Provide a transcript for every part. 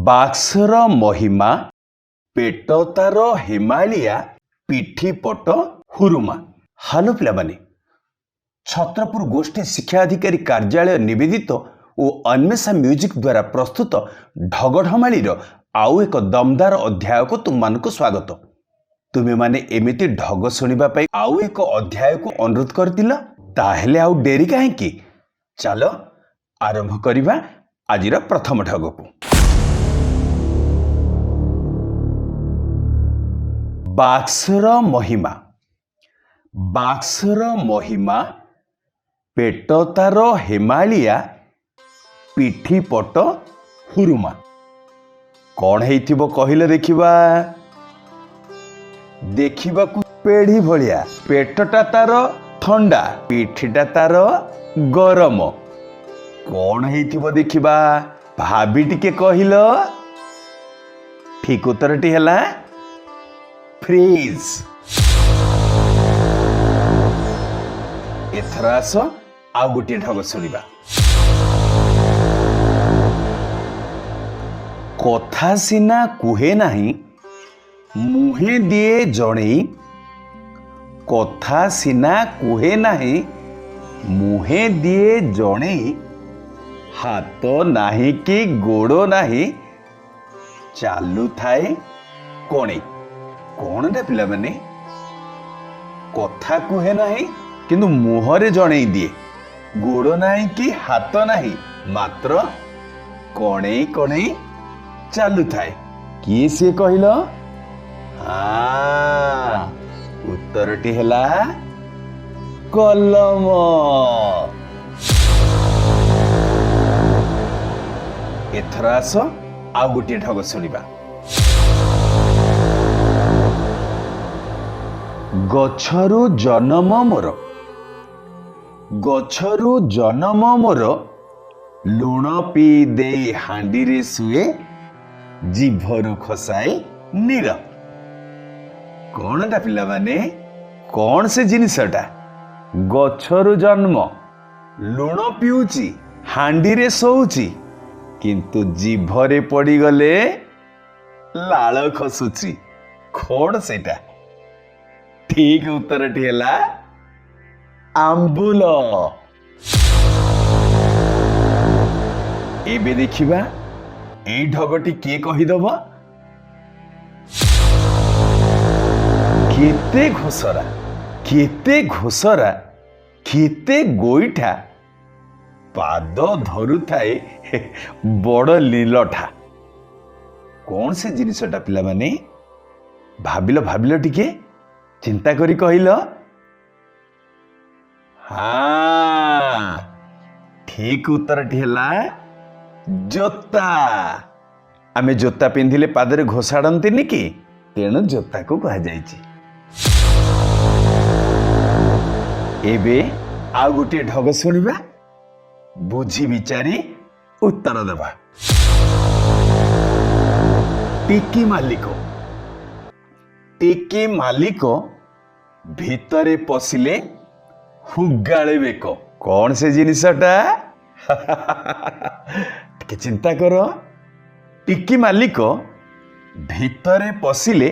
ବାକ୍ସର ମହିମା ପେଟ ତାର ହିମାଳିଆ ପିଠି ପଟ ହୁରୁମା। ହାଲୋ ପିଲାମାନେ, ଛତ୍ରପୁର ଗୋଷ୍ଠୀ ଶିକ୍ଷା ଅଧିକାରୀ କାର୍ଯ୍ୟାଳୟ ନିବେଦିତ ଓ ଅନ୍ମେଷା ମ୍ୟୁଜିକ୍ ଦ୍ୱାରା ପ୍ରସ୍ତୁତ ଢଗଢମାଳିର ଆଉ ଏକ ଦମଦାର ଅଧ୍ୟାୟକୁ ତୁମମାନଙ୍କୁ ସ୍ୱାଗତ। ତୁମେମାନେ ଏମିତି ଢଗ ଶୁଣିବା ପାଇଁ ଆଉ ଏକ ଅଧ୍ୟାୟକୁ ଅନୁରୋଧ କରିଥିଲ, ତାହେଲେ ଆଉ ଡେରି କାହିଁକି? ଚାଲ ଆରମ୍ଭ କରିବା ଆଜିର ପ୍ରଥମ ଢଗକୁ। ବାକ୍ସର ମହିମା। ବାକ୍ସର ମହିମା ପେଟ ତାର ହିମାଳିଆ ପିଠି ପଟ ହୁରୁମା। କଣ ହେଇଥିବ କହିଲେ ଦେଖିବା? ଦେଖିବାକୁ ପେଢି ଭଳିଆ, ପେଟଟା ତାର ଥଣ୍ଡା, ପିଠିଟା ତାର ଗରମ। କଣ ହେଇଥିବ ଦେଖିବା? ଭାବି ଟିକେ କହିଲ। ଠିକ ଉତ୍ତରଟି ହେଲା ଫ୍ରିଜ। ଏଥର ଆସ ଆଉ ଗୋଟିଏ ଢଗ ଶୁଣିବା। କଥା ସିନା କୁହେ ନାହିଁ ମୁହେଁ ଦିଏ ଜଣେଇ। କଥା ସିନା କୁହେ ନାହିଁ ମୁହେଁ ଦିଏ ଜଣେଇ। ହାତ ନାହିଁ କି ଗୋଡ଼ ନାହିଁ ଚାଲୁଥାଏ କଣେଇ। କଣଟା ପିଲାମାନେ? କଥା କୁହେ ନାହିଁ କିନ୍ତୁ ମୁହଁରେ ଜଣେଇ ଦିଏ। ଗୋଡ଼ ନାହିଁ କି ହାତ ନାହିଁ, ମାତ୍ର କଣେଇ କଣେଇ ଚାଲୁଥାଏ। କିଏ ସିଏ କହିଲ? ଉତ୍ତରଟି ହେଲା କଲମ। ଏଥର ଆସ ଆଉ ଗୋଟିଏ ଢଗ ଶୁଣିବା। ଗଛରୁ ଜନମ ମୋର, ଗଛରୁ ଜନମ ମୋର, ଲୁଣ ପିଇ ଦେଇ ହାଣ୍ଡିରେ ଶୁଏ, ଜିଭରୁ ଖସାଏ ନୀର। କଣଟା ପିଲାମାନେ? କଣ ସେ ଜିନିଷଟା? ଗଛରୁ ଜନ୍ମ, ଲୁଣ ପିଉଛି, ହାଣ୍ଡିରେ ଶୋଉଛି, କିନ୍ତୁ ଜିଭରେ ପଡ଼ିଗଲେ ଲାଳ ଖସୁଛି। କଣ ସେଇଟା? ଠିକ ଉତ୍ତରଟି ହେଲା ଆମ୍ବୁଲ। ଏବେ ଦେଖିବା ଏଇ ଢଗଟି କିଏ କହିଦବ? କେତେ ଘୋଷରା, କେତେ ଘୋଷରା, କେତେ ଗୋଇଠା, ପାଦ ଧରୁଥାଏ ବଡ଼ ଲୀଲଠା। କଣ ସେ ଜିନିଷଟା ପିଲାମାନେ? ଭାବିଲ ଭାବିଲ ଟିକେ, ଚିନ୍ତା କରି କହିଲ। ଠିକ ଉତ୍ତରଟି ହେଲା ଜୋତା। ଆମେ ଜୋତା ପିନ୍ଧିଲେ ପାଦରେ ଘୋଷାଡ଼ନ୍ତିନି କି? ତେଣୁ ଜୋତାକୁ କୁହାଯାଇଛି। ଏବେ ଆଉ ଗୋଟିଏ ଢଗ ଶୁଣିବା, ବୁଝି ବିଚାରି ଉତ୍ତର ଦେବା। ଟିକି ମାଲିକ। ଟିକି ମାଲିକ ଭିତରେ ପଶିଲେ ହୁଗାଳେ ବେକ। କଣ ସେ ଜିନିଷଟା? ଟିକେ ଚିନ୍ତା କର। ଟିକି ମାଲିକ ଭିତରେ ପଶିଲେ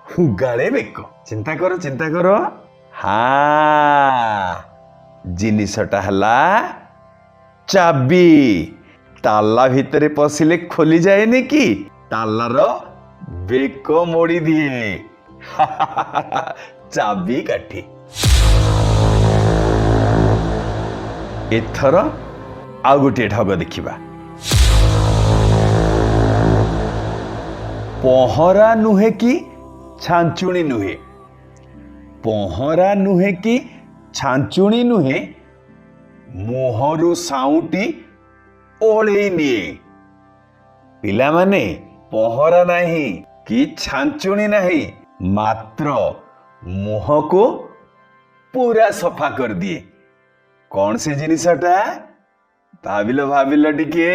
ହୁଗାଳେ ବେକ। ଚିନ୍ତା କର, ଚିନ୍ତା କର। ଜିନିଷଟା ହେଲା ଚାବି। ତାଲା ଭିତରେ ପଶିଲେ ଖୋଲିଯାଏନି କି? ତାଲାର ବେକ ମୋଡ଼ି ଦିଏ। ଚାବି କାଠି। ଏଥର ଆଉ ଗୋଟିଏ ଢଗ ଦେଖିବା। ପହଁରା ନୁହେଁ କି ଛାଞ୍ଚୁଣି ନୁହେଁ, ପହଁରା ନୁହେଁ କି ଛାଞ୍ଚୁଣି ନୁହେଁ, ମୁହଁରୁ ସାଉଁଟି ଓଳେଇ ନିଏ। ପିଲାମାନେ, ପହଁରା ନାହିଁ କି ଛାଞ୍ଚୁଣି ନାହିଁ, ମାତ୍ର ମୁହଁକୁ ପୁରା ସଫା କରିଦିଏ। କଣ ସେ ଜିନିଷଟା? ଭାବିଲ ଭାବିଲ ଟିକେ।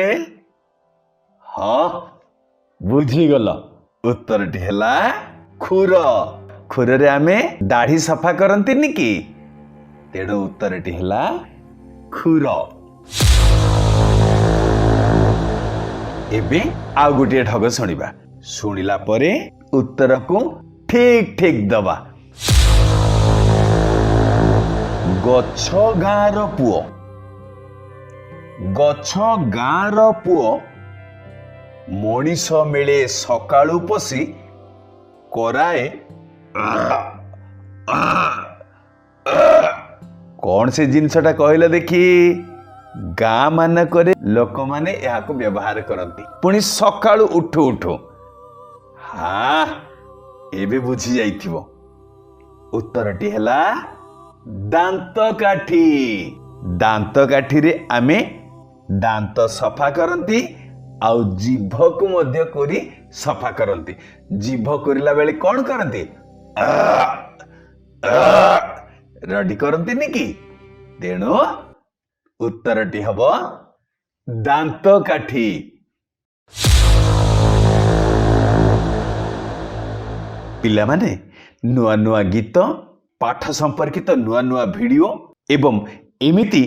ବୁଝିଗଲ। ଉତ୍ତରଟି ହେଲା ଖୁର। ଖୁରରେ ଆମେ ଦାଢ଼ି ସଫା କରନ୍ତିନି କି? ତେଣୁ ଉତ୍ତରଟି ହେଲା ଖୁର। एबे आउ गोटे ढग शुणिबा शुणिला परे उत्तर को ठीक ठीक दबा। गछ गाँर पुओ गछ गाँर पुओ मनीष मिले सकाळू पशी कराए कौन से जिनसटा कहला देखी गाँ मानकरे लोक माने याको व्यवहार करती पुणी सकाळू उठु उठु। हाँ एबे बुझी जाइथिबो उत्तरटी हैला दांत काठी। दांत काठी रे आमे दांत सफा करती आउ जीभ को मध्य करी सफा करती। जीभ करला बेले कौन करती रडी करती नी कि तेणु उत्तरटी हबो दांत काठी। पिला माने नुआ नुआ गीत पाठ संपर्कित नुआ नुआ वीडियो एवं एमिति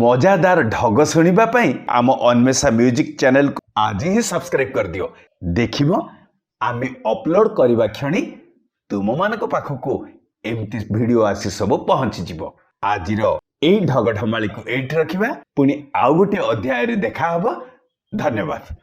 मजादार ढग शुणिबा पई आम अन्वेषा म्यूजिक चैनल को आज ही सब्सक्राइब कर दियो। देखिबो आमे अपलोड करबा क्षणी तुम मानको पाखको एमिति वीडियो आसी सब पहुंची जिवो। आजिर एई ढग ढमाली को एठी रखिबा पुणी आउ गोटे अध्याय रे देखा हबो। धन्यवाद।